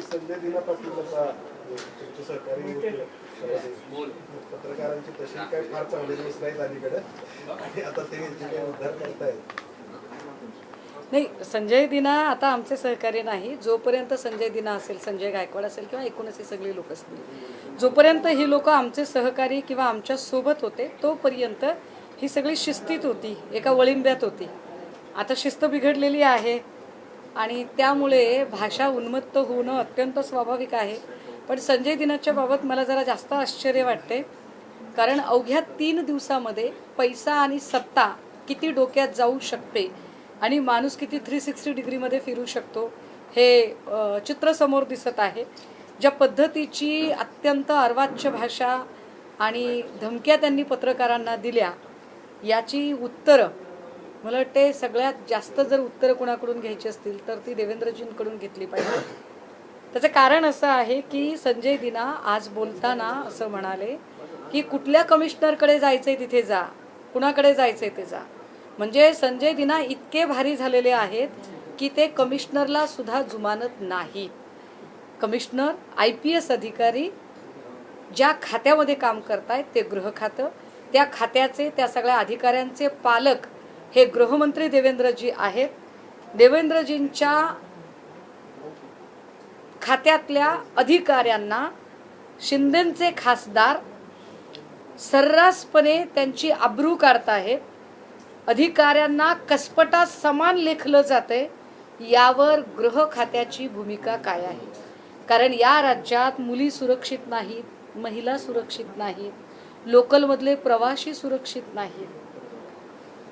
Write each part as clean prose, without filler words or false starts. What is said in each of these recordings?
संजय दिना पाटील तुमचे सहकारी पत्रकारांची तशी काही फार चांगली दिवस नाहीत अलीकडे आणि आता ते उद्धार करतायत. नाही, संजय दिना आता आमचे सहकारी नाही. जोपर्यंत संजय दिना असेल, संजय गायकवाड असेल किंवा एकूणच ही सगळी लोक असतील, जोपर्यंत ही लोक आमचे सहकारी किंवा आमच्या सोबत होते तोपर्यंत ही सगळी शिस्तीत होती, एका वळिंब्यात होती. आता शिस्त बिघडलेली आहे आणि त्यामुळे भाषा उन्मत्त होणं अत्यंत स्वाभाविक आहे. पण संजय दिनाच्या बाबत मला जरा जास्त आश्चर्य वाटते, कारण अवघ्या 3 दिवसामध्ये पैसा आणि सत्ता किती डोक्यात जाऊ शकते आणि माणूस किती 360 डिग्रीमध्ये फिरू शकतो हे चित्र समोर दिसत आहे. ज्या पद्धतीची अत्यंत अर्वाच्य भाषा आणि धमक्या त्यांनी पत्रकारांना दिल्या, याची उत्तरं मला वाटते सगळ्यात जास्त जर उत्तरं कोणाकडून घ्यायची असतील तर ती देवेंद्रजींकडून घेतली पाहिजे. त्याचं कारण असं आहे की संजय दिना आज बोलताना असं म्हणाले की कुठल्या कमिशनरकडे जायचंय तिथे जा, कुणाकडे जायचंय ते जा. म्हणजे संजय दिना इतके भारी झालेले आहेत की ते कमिशनरला सुद्धा जुमानत नाहीत. कमिशनर, IPS अधिकारी ज्या खात्यामध्ये काम करतायत ते गृह खातं, त्या खात्याचे त्या सगळ्या अधिकाऱ्यांचे पालक हे गृहमंत्री देवेंद्रजी आहेत. देवेंद्रजींच्या खात्यातल्या अधिकाऱ्यांना शिंदेचे खासदार सर्रासपणे त्यांची अब्रू काढताहेत. अधिकाऱ्यांना कसपटात समान लेखलं जाते. यावर गृह खात्याची भूमिका काय आहे? कारण या राज्यात मुली सुरक्षित नाहीत, महिला सुरक्षित नाहीत, लोकलमधले प्रवासी सुरक्षित नाहीत,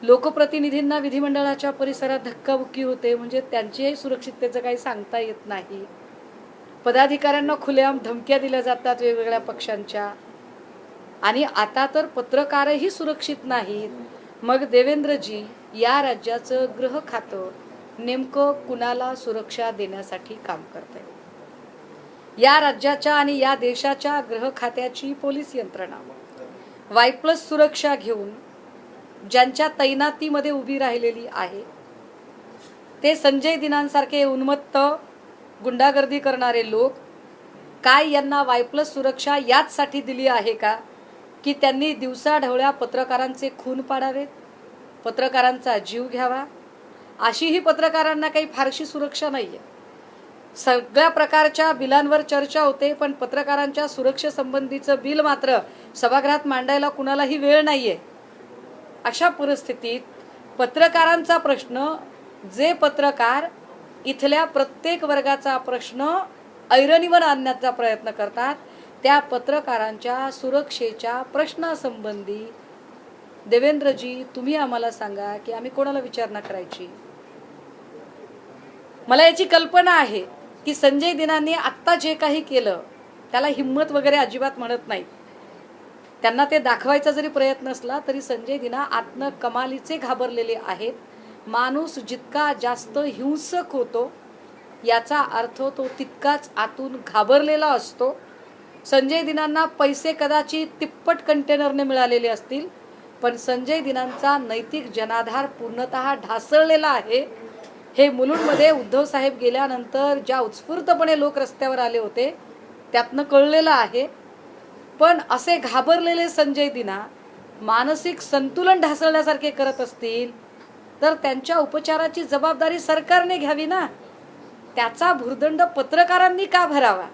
लोकप्रतिनिधींना विधिमंडळाच्या परिसरात धक्काबुक्की होते, म्हणजे त्यांच्याही सुरक्षिततेचं काही सांगता येत नाही. पदाधिकाऱ्यांना खुलेआम धमक्या दिल्या जातात वेगवेगळ्या पक्षांच्या, आणि आता तर पत्रकारही सुरक्षित नाहीत. मग देवेंद्रजी या राज्याचं गृह खातं नेमकं कुणाला सुरक्षा देण्यासाठी काम करत आहे? या राज्याच्या आणि या देशाच्या गृह खात्याची पोलीस यंत्रणा Y+ सुरक्षा घेऊन ज्यांच्या तैनातीमध्ये उभी राहिलेली आहे, ते संजय दिनांसारखे उन्मत्त गुंडागर्दी करणारे लोक, काय यांना Y+ सुरक्षा याचसाठी दिली आहे का की त्यांनी दिवसाढवळ्या पत्रकारांचे खून पाडावेत, पत्रकारांचा जीव घ्यावा? अशीही पत्रकारांना काही फारशी सुरक्षा नाही आहे. सगळ्या प्रकारच्या बिलांवर चर्चा होते, पण पत्रकारांच्या सुरक्षेसंबंधीचं बिल मात्र सभागृहात मांडायला कुणालाही वेळ नाही आहे. अशा परिस्थितीत पत्रकारांचा प्रश्न, जे पत्रकार इथल्या प्रत्येक वर्गाचा प्रश्न ऐरणीवर आणण्याचा प्रयत्न करतात, त्या पत्रकारांच्या सुरक्षेच्या प्रश्नासंबंधी देवेंद्रजी तुम्ही आम्हाला सांगा की आम्ही कोणाला विचारणा करायची? मला याची कल्पना आहे की संजय दिनांनी आत्ता जे काही केलं त्याला हिम्मत वगैरे अजिबात म्हणत नाही. त्यांना ते दाखवायचा जरी प्रयत्न असला तरी संजय दिना आतनं कमालीचे घाबरलेले आहेत. माणूस जितका जास्त हिंसक होतो याचा अर्थ तो तितकाच आतून घाबरलेला असतो. संजय दिनांना पैसे कदाचित तिप्पट कंटेनरने मिळालेले असतील, पण संजय दिनांचा नैतिक जनाधार पूर्णतः ढासळलेला आहे. हे मुलुंडमध्ये उद्धव साहेब गेल्यानंतर ज्या उत्स्फूर्तपणे लोक रस्त्यावर आले होते त्यातनं कळलेलं आहे. पण असे घाबरलेले संजय दिना मानसिक संतुलन ढासळण्यासारखे करत असतील तर त्यांच्या उपचाराची जबाबदारी सरकारने घ्यावी ना. त्याचा भुर्दंड पत्रकारांनी का भरावा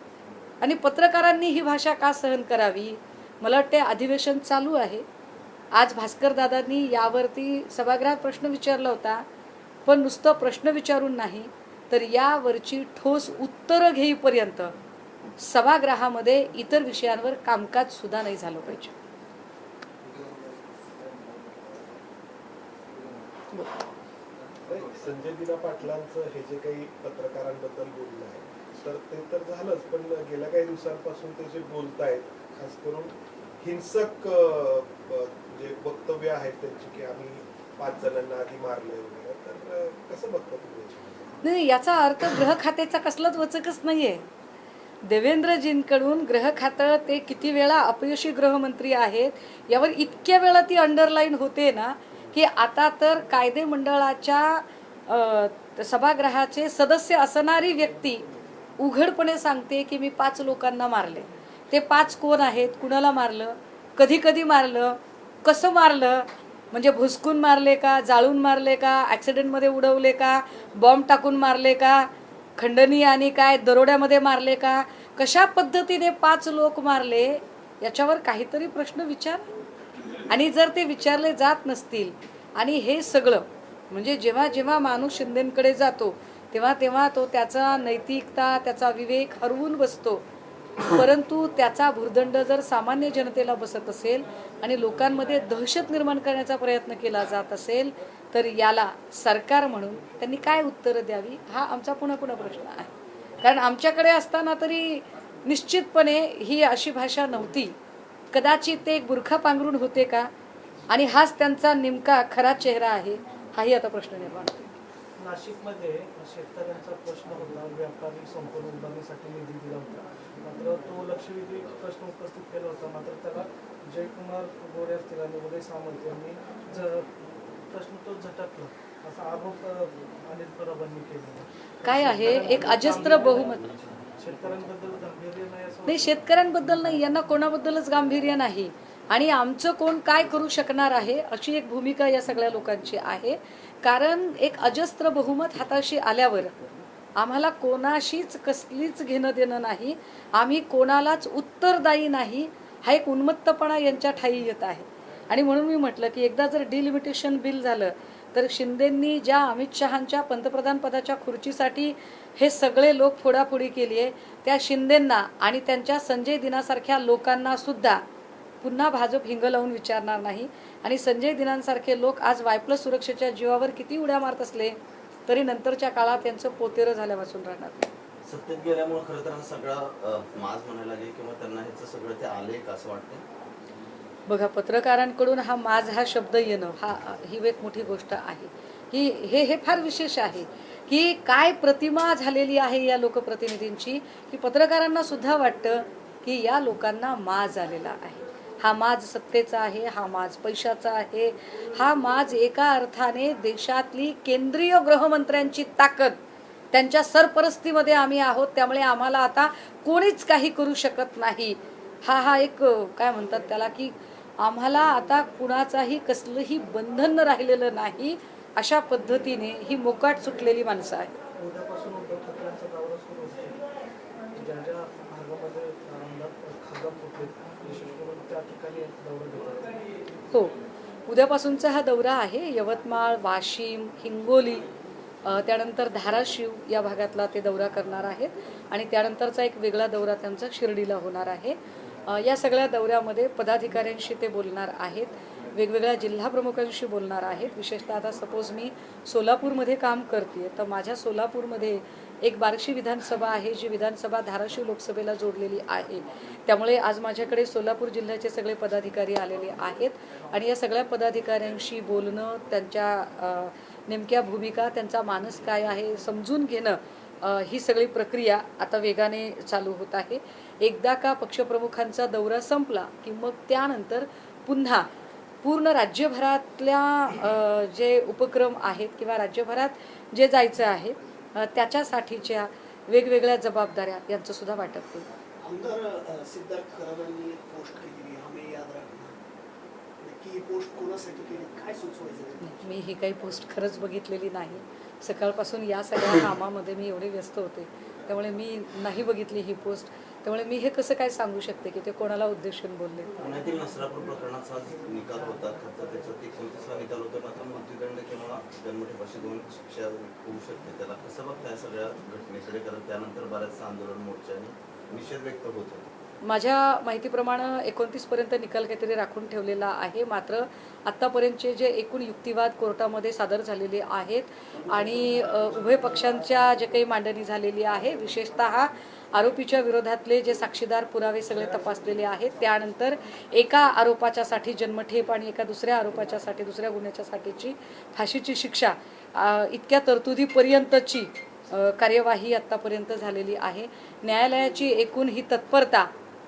आणि पत्रकारांनी ही भाषा का सहन करावी? मला वाटते अधिवेशन चालू आहे. आज भास्कर दादांनी यावरती सभागृहात प्रश्न विचारला होता, पण नुसतं प्रश्न विचारून नाही तर यावरची ठोस उत्तरं घेईपर्यंत सभागृहामध्ये इतर विषयांवर कामकाज सुद्धा नाही झालं पाहिजे. संजय दिना पाटलांचं हे जे काही पत्रकारांबद्दल बोलणं आहे तर ते तर झालंच, पण गेल्या काही दिवसांपासून ते जे बोलतायत खास करून हिंसक जे वक्तव्य आहेत त्यांची की आम्ही 5 जणांना आधी मारले वगैरे, तर कसं बघता तुम्ही? नाही, याचा अर्थ गृह खात्याचा कसलाच वचकच नाहीये. देवेंद्रजींकडून गृह खातं ते किती वेळा अपयशी गृहमंत्री आहेत यावर इतक्या वेळा ती अंडरलाईन होते ना की आता तर कायदे मंडळाच्या सभागृहाचे सदस्य असणारी व्यक्ती उघडपणे सांगते की मी 5 लोकांना मारले. ते 5 कोण आहेत, कुणाला मारलं, कधी कधी मारलं, कसं मारलं, म्हणजे भुसकून मारले का, जाळून मारले का, ॲक्सिडेंटमध्ये उडवले का, बॉम्ब टाकून मारले का, खंडणी आणि काय दरोड्यामध्ये मारले का, कशा पद्धतीने 5 लोक मारले याच्यावर काहीतरी प्रश्न विचार. आणि जर ते विचारले जात नसतील आणि हे सगळं म्हणजे जेव्हा जेव्हा माणूस शिंदेंकडे जातो तेव्हा तेव्हा तो त्याचा नैतिकता त्याचा विवेक हरवून बसतो. परंतु त्याचा भुर्दंड जर सामान्य जनतेला बसत असेल आणि लोकांमध्ये दहशत निर्माण करण्याचा प्रयत्न केला जात असेल तर याला सरकार म्हणून त्यांनी काय उत्तरं द्यावी हा आमचा पुन्हा पुन्हा प्रश्न आहे. कारण आमच्याकडे असताना तरी निश्चितपणे ही अशी भाषा नव्हती. कदाचित ते एक बुरखा पांघरून होते का आणि हाच त्यांचा नेमका खरा चेहरा आहे हाही आता प्रश्न निर्माण होतो. नाशिकमध्ये शेतकऱ्यांचा प्रश्न होता, व्यापारी संपूर्ण उभारणीसाठी निधी दिला होता, मात्र तो लक्षवेधी प्रश्न उपस्थित केला होता. मात्र त्याला जयकुमार गोरे असतील आणि उदय सामंत यांनी प्रश्न तो झटकला असा आरोप अनिल परबांनी केला. काय आहे एक अजस्त्र बहुमत. शेतकऱ्यांबद्दल गांभीर्य नाही असं नाही, शेतकऱ्यांबद्दल नाही, यांना कोणाबद्दलच गांभीर्य नाही आणि आमचं कोण काय करू शकणार आहे अशी एक भूमिका या सगळ्या लोकांची आहे. कारण एक अजस्त्र बहुमत हाताशी आल्यावर आम्हाला कोणाशीच कसलीच घेणं देणं नाही, आम्ही कोणालाच उत्तरदायी नाही, हा एक उन्मत्तपणा यांच्या ठायी येत आहे. आणि म्हणून मी म्हटलं की एकदा जर डिलिमिटेशन बिल झालं तर शिंदेंनी ज्या अमित शहांच्या पंतप्रधान पदाच्या खुर्चीसाठी हे सगळे लोक फोडाफोडी केली आहे त्या शिंदेंना आणि त्यांच्या संजय दिनासारख्या लोकांना सुद्धा पुन्हा भाजप हिंग लावून विचारणार नाही. आणि संजय दिनांसारखे लोक आज वाय+ सुरक्षेच्या जीवावर किती उड्या मारत असले तरी नंतरच्या काळात त्यांचं पोतेरं झाल्यापासून राहणार. सत्तेत गेल्यामुळे खरं तर हा सगळा माज म्हणायला लागेल किंवा त्यांना ह्याचं सगळं ते आले का असं वाटतं. बघा, पत्रकारांकडून हा माज हा शब्द येणं ही एक मोठी गोष्ट आहे. हे फार विशेष आहे की काय प्रतिमा झालेली आहे या लोकप्रतिनिधींची की पत्रकारांना सुद्धा वाटतं की या लोकांना माज आलेला आहे. हा माज सत्तेचा आहे, हा माज पैशाचा आहे, हा माज एका अर्थाने देशातली केंद्रीय गृहमंत्र्यांची ताकद त्यांच्या सरपरस्तीमध्ये आम्ही आहोत त्यामुळे आम्हाला आता कोणीच काही करू शकत नाही. हा एक काय म्हणतात त्याला की आम्हाला आता कुणाचाही कसलंही बंधन राहिलेलं नाही अशा पद्धतीने ही मोकाट सुटलेली माणसं आहेत. उद्यापासून उद्धव ठाकरेंचा दौरा सुरू होतो. ज्या ज्या भागामध्ये आमदार खासदार फुटले विशेष करून त्या ठिकाणी दौरा घेतात. हो, उद्यापासूनचा हा दौरा आहे. यवतमाळ, वाशिम, हिंगोली, त्यानंतर धाराशिव या भागातला ते दौरा करणार आहेत आणि त्यानंतरचा एक वेगळा दौरा त्यांचा शिर्डीला होणार आहे. या सगळ्या दौऱ्यामध्ये पदाधिकाऱ्यांशी ते बोलणार आहेत, वेगवेगळ्या जिल्हाप्रमुखांशी बोलणार आहेत. विशेषतः आता सपोज मी सोलापूरमध्ये काम करते तर माझ्या सोलापूरमध्ये एक बार्शी विधानसभा आहे जी विधानसभा धाराशिव लोकसभेला जोडलेली आहे. त्यामुळे आज माझ्याकडे सोलापूर जिल्ह्याचे सगळे पदाधिकारी आलेले आहेत आणि या सगळ्या पदाधिकाऱ्यांशी बोलणं, त्यांच्या नेमक्या भूमिका, त्यांचा मानस काय आहे समजून घेणं, ही सगळी प्रक्रिया आता वेगाने चालू होत आहे. एकदा का पक्षप्रमुखांचा दौरा संपला की मग त्यानंतर पुन्हा पूर्ण राज्यभरातल्या जे उपक्रम आहेत किंवा राज्यभरात जे जायचं आहे त्याच्यासाठीच्या वेगवेगळ्या जबाबदाऱ्या यांचं सुद्धा वाटप होईल. आमदार सिद्धार्थ कराडांनी एक पोस्ट केली, हमें याद रखना, नक्की ही पोस्ट कोणासाठी केली, काय सुचवायचं? मी ही काही पोस्ट खरंच बघितलेली नाही. सकाळपासून या सगळ्या कामामध्ये मी एवढे व्यस्त होते त्यामुळे मी नाही बघितली ही पोस्ट. त्यामुळे मी हे कसं काय सांगू शकते की ते कोणाला उद्देशून बोलले. पुण्यातील नसरापूर प्रकरणाचा निकाल होता, खरं त्याच्यात 29वा निकाल होता, मात्र मृत्यूदंड किंवा जन्मठेपाशी 2 शिक्षा होऊ शकते. त्याला कसं बघताय सगळ्या घटनेकडे, कारण त्यानंतर बऱ्याचशा आंदोलन मोर्चाने निषेध व्यक्त होत होता. माझ्या माहितीप्रमाणे 29 पर्यंत निकाल काहीतरी राखून ठेवलेला आहे. मात्र आत्तापर्यंतचे जे एकूण युक्तिवाद कोर्टामध्ये सादर झालेले आहेत आणि उभय पक्षांच्या जे काही मांडणी झालेली आहे, विशेषतः आरोपीच्या विरोधातले जे साक्षीदार पुरावे सगळे तपासलेले आहेत, त्यानंतर एका आरोपाच्यासाठी जन्मठेप आणि एका दुसऱ्या आरोपाच्यासाठी दुसऱ्या गुन्ह्याच्यासाठीची फाशीची शिक्षा, इतक्या तरतुदीपर्यंतची कार्यवाही आत्तापर्यंत झालेली आहे. न्यायालयाची एकूण ही तत्परता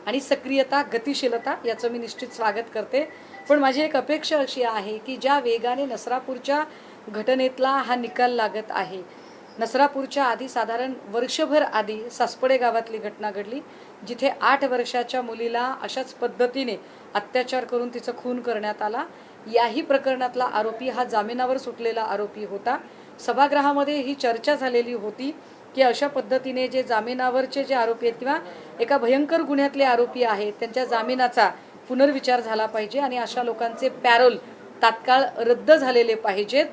आणि सक्रियता, गतिशीलता याचं मी निश्चित स्वागत करते. पण माझी एक अपेक्षा अशी आहे की ज्या वेगाने नसरापूरच्या घटनेतला हा निकाल लागत आहे नसरापूरच्या आधी साधारण वर्षभर आधी सासपडे गावातली घटना घडली, जिथे 8 वर्षाच्या मुलीला अशाच पद्धतीने अत्याचार करून तिचा खून करण्यात आला. याही प्रकरणातला आरोपी हा जामिनावर सुटलेला आरोपी होता. सभागृहामध्ये ही चर्चा झालेली होती की अशा पद्धतीने जे जामिनावरचे जे आरोपी आहेत किंवा एका भयंकर गुन्ह्यातले आरोपी आहेत त्यांच्या जामिनाचा पुनर्विचार झाला पाहिजे आणि अशा लोकांचे पॅरोल तात्काळ रद्द झालेले पाहिजेत.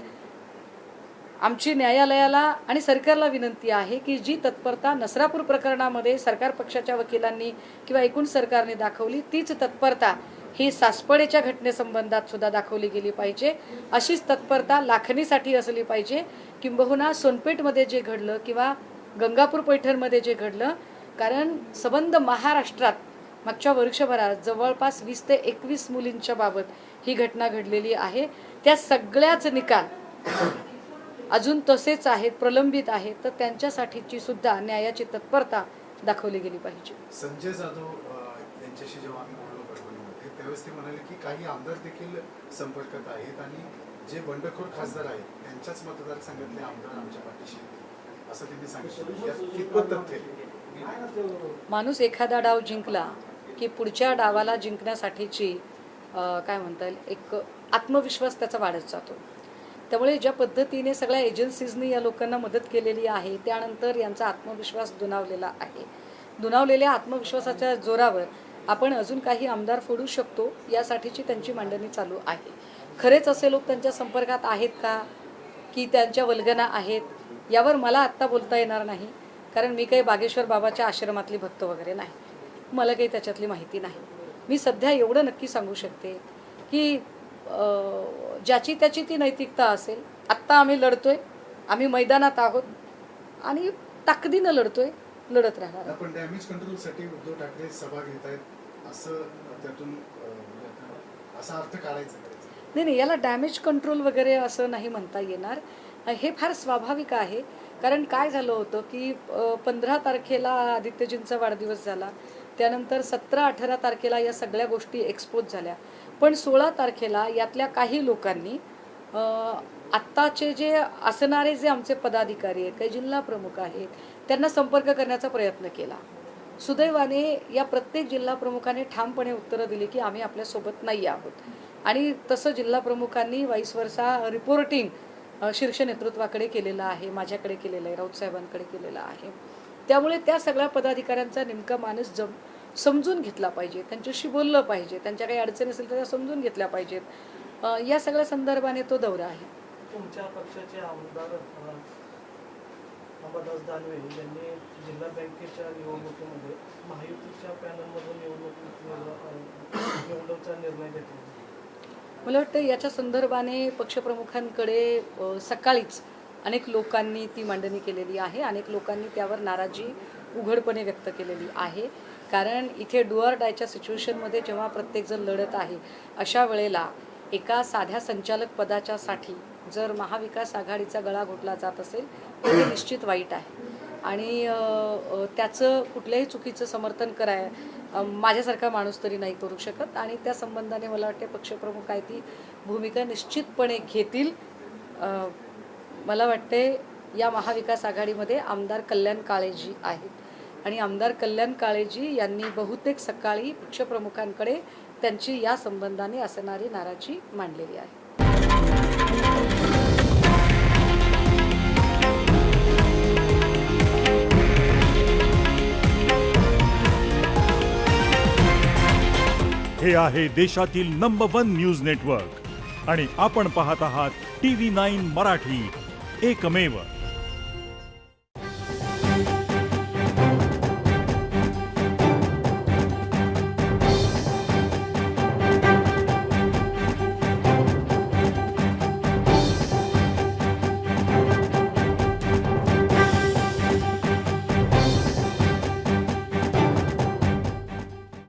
आमची न्यायालयाला आणि सरकारला विनंती आहे की जी तत्परता नसरापूर प्रकरणामध्ये सरकार पक्षाच्या वकिलांनी किंवा एकूण सरकारने दाखवली, तीच तत्परता ही सासपडेच्या घटनेसंबंधात सुद्धा दाखवली गेली पाहिजे. अशीच तत्परता लाखनीसाठी असली पाहिजे. किंबहुना सोनपेठमध्ये जे घडलं किंवा गंगापूर पैठणमध्ये जे घडलं, कारण सबंध महाराष्ट्रात मागच्या वर्षभरात जवळपास 20 ते 21 मुलींच्या बाबत ही घटना घडलेली आहे. त्या सगळ्याच निकाल अजून तसेच आहेत, प्रलंबित आहेत, तर त्यांच्यासाठीची सुद्धा न्यायाची तत्परता दाखवली गेली पाहिजे. संजय जाधव यांच्याशी जेव्हा आम्ही बोललो परभणीमध्ये, त्यावेळेस ते म्हणाले की काही आमदार देखील संपर्कात आहेत आणि जे बंडखोर खासदार आहेत त्यांच्याच मतदारसंघातले आमदार आमच्या पाठीशी आहेत, असं त्यांनी सांगितलं. यात कितपत तथ्य आहे? माणूस एखादा डाव जिंकला की पुढच्या डावाला जिंकण्यासाठीची काय म्हणता येईल एक आत्मविश्वास त्याचा वाढत जातो. त्यामुळे ज्या पद्धतीने सगळ्या एजन्सीजनी या लोकांना मदत केलेली आहे, त्यानंतर यांचा आत्मविश्वास दुणावलेला आहे. दुणावलेल्या आत्मविश्वासाच्या जोरावर आपण अजून काही आमदार फोडू शकतो, यासाठीची त्यांची मांडणी चालू आहे. खरेच असे लोक त्यांच्या संपर्कात आहेत का की त्यांच्या वल्गना आहेत, यावर मला आत्ता बोलता येणार नाही, कारण मी काही बागेश्वर बाबाच्या आश्रमातली भक्त वगैरे नाही. मला काही त्याच्यातली माहिती नाही. मी सध्या एवढं नक्की सांगू शकते की ज्याची त्याची ती नैतिकता असेल. आत्ता आम्ही लढतोय, आम्ही मैदानात आहोत आणि ताकदीनं लढतोय, लढत राहणार. पण डॅमेज कंट्रोलसाठी उद्धव ठाकरे सभा घेत आहेत असं त्यातून असा अर्थ काढायचा? नाही, याला डॅमेज कंट्रोल वगैरे असं नाही म्हणता येणार. हे फार स्वाभाविक आहे. कारण काय झालं होतं की 15 तारखेला आदित्यजींचा वाढदिवस झाला, त्यानंतर 17-18 तारखेला या सगळ्या गोष्टी एक्सपोज झाल्या. पण 16 तारखेला यातल्या काही लोकांनी आत्ताचे जे असणारे जे आमचे पदाधिकारी आहेत, काही जिल्हा प्रमुख आहेत, त्यांना संपर्क करण्याचा प्रयत्न केला. सुदैवाने या प्रत्येक जिल्हा प्रमुखाने ठामपणे उत्तरं दिली की आम्ही आपल्यासोबत नाही आहोत. आणि तसं जिल्हा प्रमुखांनी वाईस वर्सा रिपोर्टिंग शीर्ष नेतृत्वाकडे केलेलं आहे, माझ्याकडे केलेलं आहे, राऊत साहेबांकडे केलेलं आहे. त्यामुळे त्या सगळ्या पदाधिकाऱ्यांचा नेमका मानस समजून घेतला पाहिजे, त्यांच्याशी बोललं पाहिजे, त्यांच्या काही अडचणी असेल तर त्या समजून घेतल्या पाहिजेत. या सगळ्या संदर्भाने तो दौरा आहे. तुमच्या पक्षाचे आमदार अंबादास दानवे यांनी जिल्हा बँकेच्या निवडणुकीमध्ये महायुतीच्या पॅनलमधून निवडणुकीचा निर्णय घेतला. मला वाटतं याच्या संदर्भाने पक्षप्रमुखांकडे सकाळीच अनेक लोकांनी ती मांडणी केलेली आहे. अनेक लोकांनी त्यावर नाराजी उघडपणे व्यक्त केलेली आहे. कारण इथे डू ऑर डायच्या सिच्युएशनमध्ये जेव्हा प्रत्येकजण लढत आहे, अशा वेळेला एका साध्या संचालक पदाच्यासाठी जर महाविकास आघाडीचा गळा घोटला जात असेल तर ते निश्चित वाईट आहे. आणि त्याचं कुठल्याही चुकीचं समर्थन माझ्यासारखा माणूस तरी नाही करू शकत. आणि त्या संबंधाने मला वाटते पक्षप्रमुख आहे ती भूमिका निश्चितपणे घेतील. मला वाटते या महाविकास आघाडीमध्ये आमदार कल्याण काळेजी आहेत आणि आमदार कल्याण काळेजी यांनी बहुतेक सकाळी पक्षप्रमुखांकडे त्यांची या संबंधाने असणारी नाराजी मांडलेली आहे. हे आहे देशातील नंबर 1 न्यूज नेटवर्क आणि आपण पाहत आहात TV9 मराठी, एकमेव.